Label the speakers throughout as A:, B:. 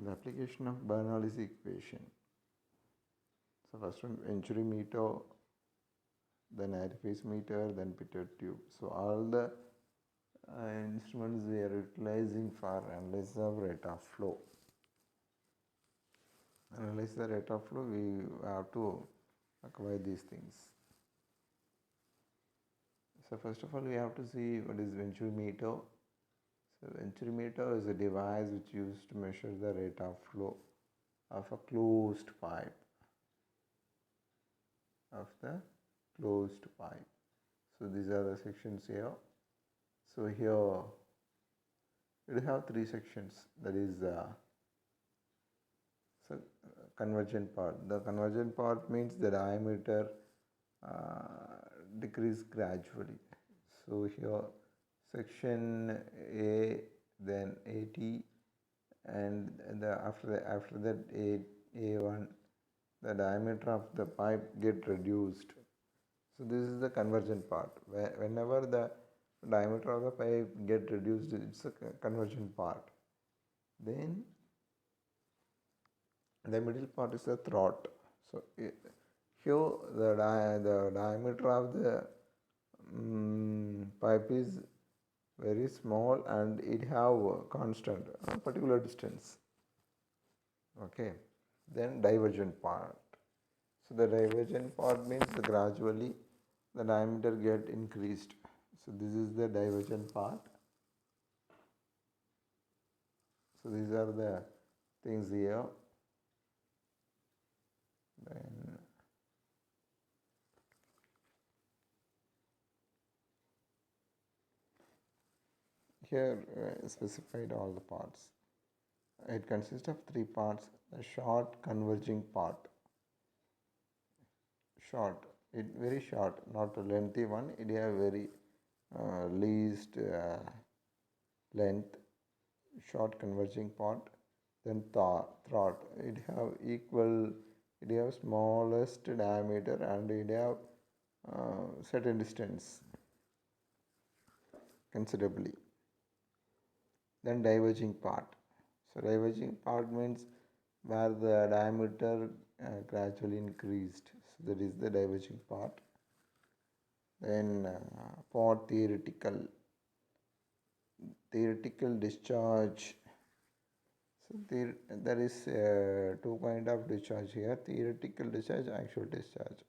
A: The application of Bernoulli's equation. So first one venturi meter, then orifice meter, then pitot tube. So all the instruments we are utilizing for analysis of rate of flow. Analyze the rate of flow, we have to acquire these things. So first of all, we have to see what is venturi meter. So venturi meter is a device which used to measure the rate of flow of a closed pipe. So these are the sections here. So here we have three sections. That is convergent part. The convergent part means the diameter decrease gradually. So here section A, then AT, and after that A1, the diameter of the pipe get reduced. So this is the convergent part. Whenever the diameter of the pipe get reduced, it's a convergent part. Then the middle part is the throat. So here the diameter of the pipe is very small and it have a constant particular distance. Okay. Then divergent part. So the divergent part means gradually the diameter get increased. So this is the divergent part. So these are the things here. Then here specified all the parts. It consists of three parts: a short converging part. Short, it very short, not a lengthy one. It have very least length, short converging part. Then throat, it have equal, it have smallest diameter and it have certain distance considerably. Then diverging part. So diverging part means where the diameter gradually increased. So that is the diverging part. Then for theoretical discharge. So there is two kind of discharge here: theoretical discharge, actual discharge.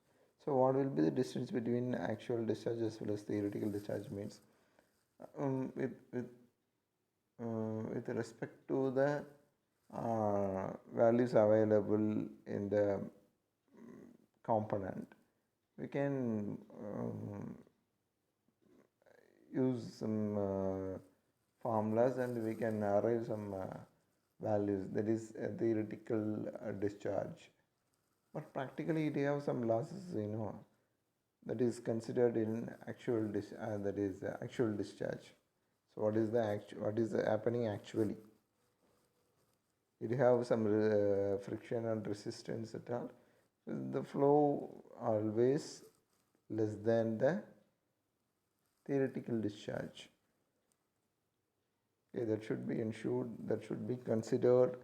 A: So what will be the distance between actual discharge as well as theoretical discharge means with respect to the values available in the component, we can use some formulas and we can arrive some values. That is a theoretical discharge. But practically it have some losses, that is considered in actual actual discharge. So what is happening actually? It have some friction and resistance at all. The flow always less than the theoretical discharge. Okay, that should be ensured, that should be considered.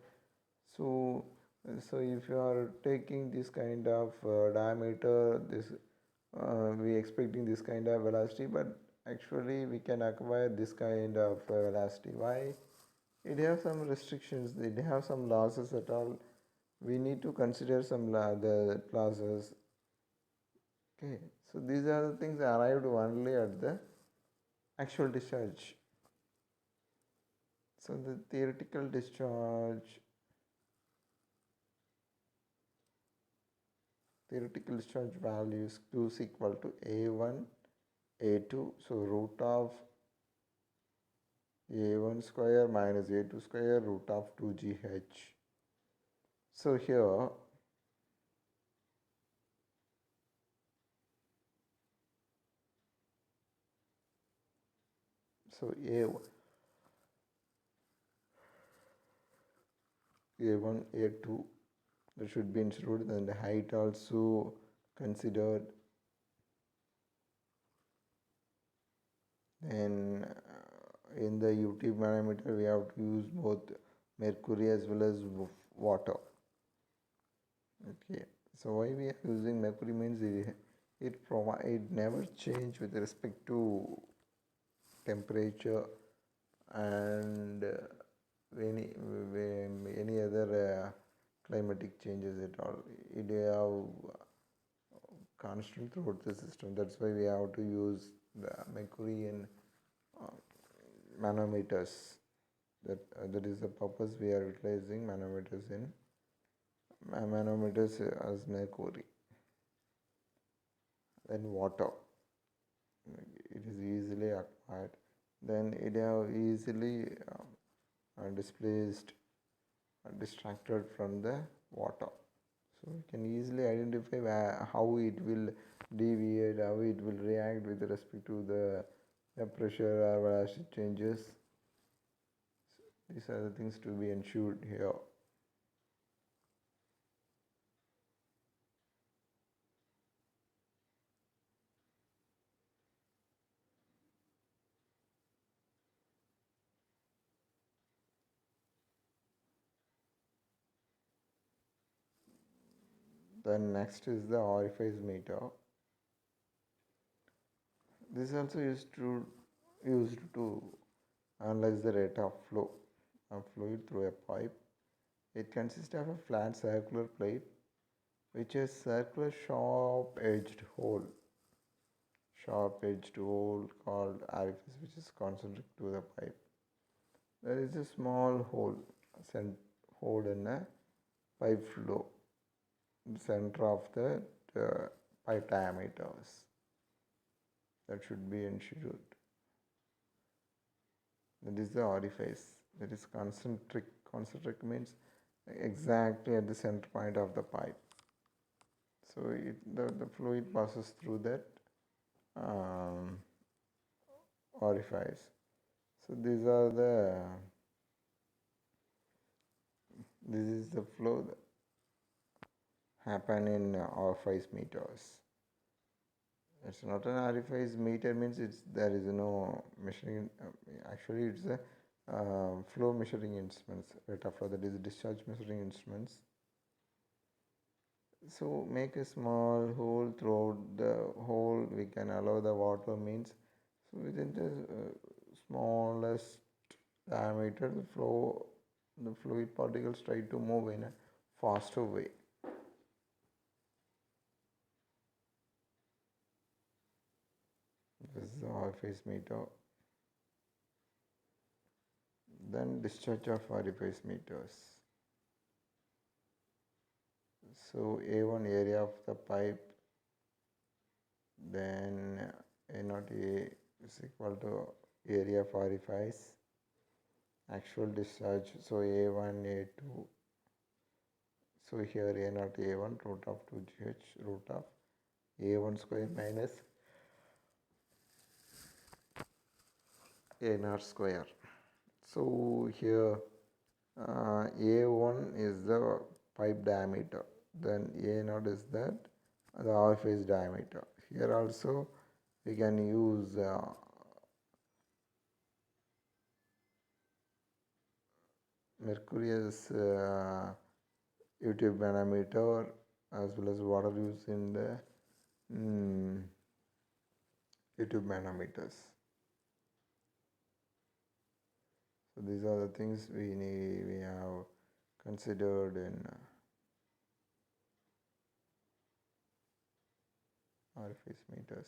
A: So if you are taking this kind of diameter, we expecting this kind of velocity, but actually we can acquire this kind of velocity. Why? It have some restrictions, it have some losses at all. We need to consider some the losses. Okay, so these are the things arrived only at the actual discharge. So the theoretical discharge value is Q is equal to A1 A2, so root of A1 square minus A2 square root of 2GH. So here A1 A2 that should be included, and the height also considered. Then in the UT parameter we have to use both mercury as well as water. Okay, so why we are using mercury means it never change with respect to temperature and any other climatic changes at all. It have constant throughout the system. That's why we have to use the mercury in uh, manometers. That is the purpose we are utilizing manometers in manometers as mercury. Then water, it is easily acquired. Then it have easily displaced, distracted from the water. So we can easily identify how it will deviate, how it will react with respect to the pressure or velocity changes. So these are the things to be ensured here. Then next is the orifice meter. This is also used to analyze the rate of flow of fluid through a pipe. It consists of a flat circular plate which has circular sharp edged hole called orifice, which is concentric to the pipe. There is a small hole in a pipe flow, the center of the pipe diameters. That should be ensured. That is the orifice. That is concentric. Concentric means exactly at the center point of the pipe. So the fluid passes through that um, orifice. So this is the flow that happen in orifice meters. It's not an orifice meter means there is no measuring. Actually, it's a flow measuring instruments. Rate of flow, that is discharge measuring instruments. So make a small hole throughout the hole. We can allow the water means so within the smallest diameter, the fluid particles try to move in a faster way. This is the orifice meter. Then discharge of orifice meters. So A1 area of the pipe, then A0A is equal to area of orifice, actual discharge, so A1, A2, so here A0, A1, root of 2GH, root of A1 square minus A0 square. So here A1 is the pipe diameter, then A0 is the orifice diameter. Here also we can use mercurius YouTube manometer as well as water used in the YouTube manometers. So these are the things we have considered in orifice meters.